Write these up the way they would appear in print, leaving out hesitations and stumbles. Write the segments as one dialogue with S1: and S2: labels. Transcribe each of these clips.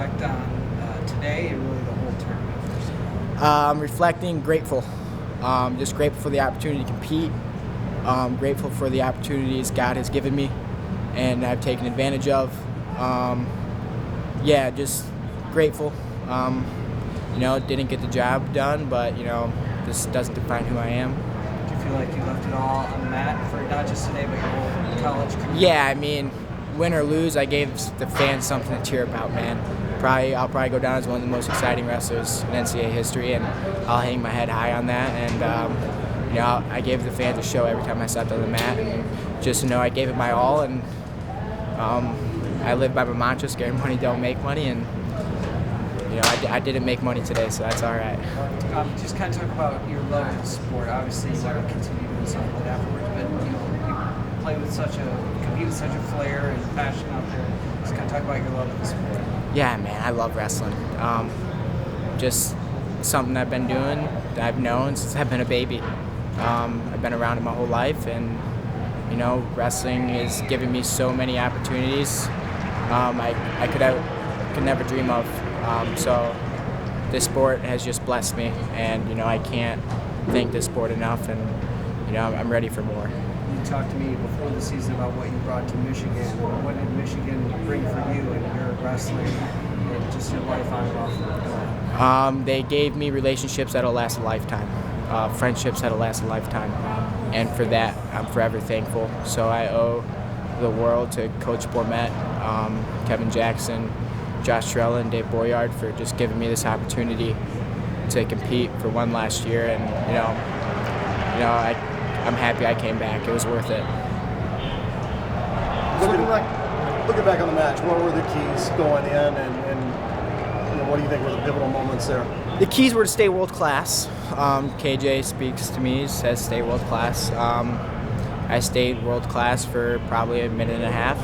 S1: reflect on today and really the whole tournament?
S2: Reflecting, grateful. Just grateful for the opportunity to compete. Grateful for the opportunities God has given me and I've taken advantage of. Just grateful. Didn't get the job done, but, this doesn't define who I am.
S1: Do you feel like you left it all on the mat for not just today, but your whole college career?
S2: Yeah, win or lose, I gave the fans something to cheer about, man. I'll probably go down as one of the most exciting wrestlers in NCAA history, and I'll hang my head high on that. And I gave the fans a show every time I stepped on the mat, and just to know I gave it my all. And I live by my mantra: "Scary money don't make money." And I didn't make money today, so that's all right.
S1: Just kind of talk about your love of the sport. Obviously, you want to continue doing something like afterwards, but you play with compete with such a flair and passion out there. Just kind of talk about your love of the sport.
S2: Yeah, man, I love wrestling. Just something I've been doing, that I've known since I've been a baby. I've been around it my whole life, and wrestling has given me so many opportunities I could never dream of. So this sport has just blessed me, and I can't thank this sport enough, and I'm ready for more.
S1: You talked to me before the season about what you brought to Michigan. What did Michigan bring for you in your wrestling and just your life on and off the court?
S2: They gave me relationships that'll last a lifetime, friendships that'll last a lifetime, and for that I'm forever thankful. So I owe the world to Coach Bourmet, Kevin Jackson, Josh Trella, and Dave Boyard for just giving me this opportunity to compete for one last year, and I'm happy I came back. It was worth it.
S3: Looking back on the match, what were the keys going in, and what do you think were the pivotal moments there?
S2: The keys were to stay world class. KJ speaks to me, says stay world class. I stayed world class for probably a minute and a half,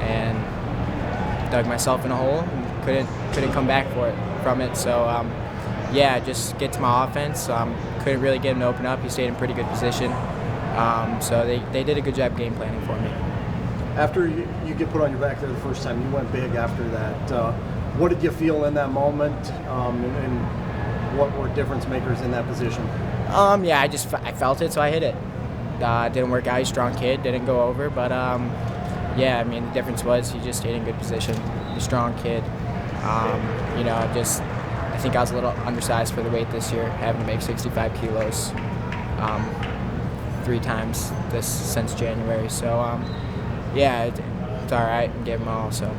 S2: and dug myself in a hole and couldn't come back from it. So just get to my offense. Couldn't really get him to open up. He stayed in pretty good position. So they did a good job game planning for me.
S3: After you get put on your back there the first time, you went big after that. What did you feel in that moment, and what were difference makers in that position?
S2: I felt it, so I hit it. Didn't work out. He's a strong kid, didn't go over, but the difference was he just stayed in good position. He's a strong kid. I think I was a little undersized for the weight this year, having to make 65 kilos 3 times since January. So, it's all right. Gave him all. So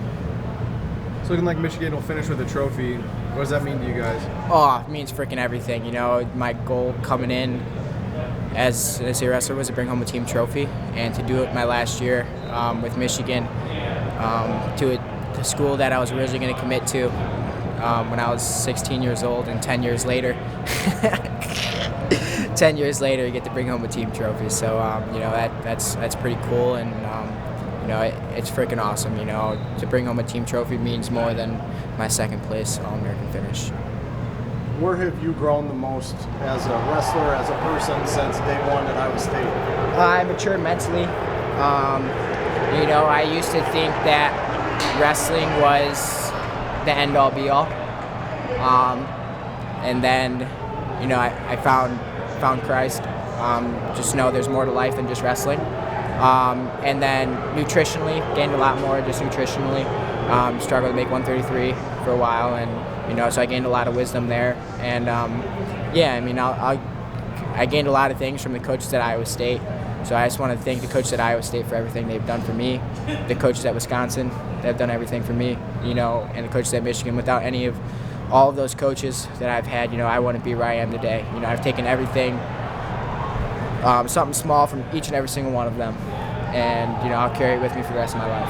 S4: It's looking like Michigan will finish with a trophy. What does that mean to you guys?
S2: Oh, it means freaking everything. My goal coming in as an NCAA wrestler was to bring home a team trophy, and to do it my last year with Michigan, to a school that I was originally going to commit to when I was 16 years old, and 10 years later, 10 years later, you get to bring home a team trophy. So that's pretty cool, and it's freaking awesome. To bring home a team trophy means more than my second place All-American finish.
S3: Where have you grown the most as a wrestler, as a person, since day one at Iowa State?
S2: I matured mentally. I used to think that wrestling was the end-all, be-all. And then, I found Christ. Just know there's more to life than just wrestling. And then nutritionally, gained a lot more just nutritionally. Struggled to make 133 for a while, and so I gained a lot of wisdom there. And I gained a lot of things from the coaches at Iowa State. So I just want to thank the coaches at Iowa State for everything they've done for me. The coaches at Wisconsin, they've done everything for me. And the coaches at Michigan. Without all of those coaches that I've had, I wouldn't be where I am today. I've taken everything, something small from each and every single one of them, and I'll carry it with me for the rest of my life.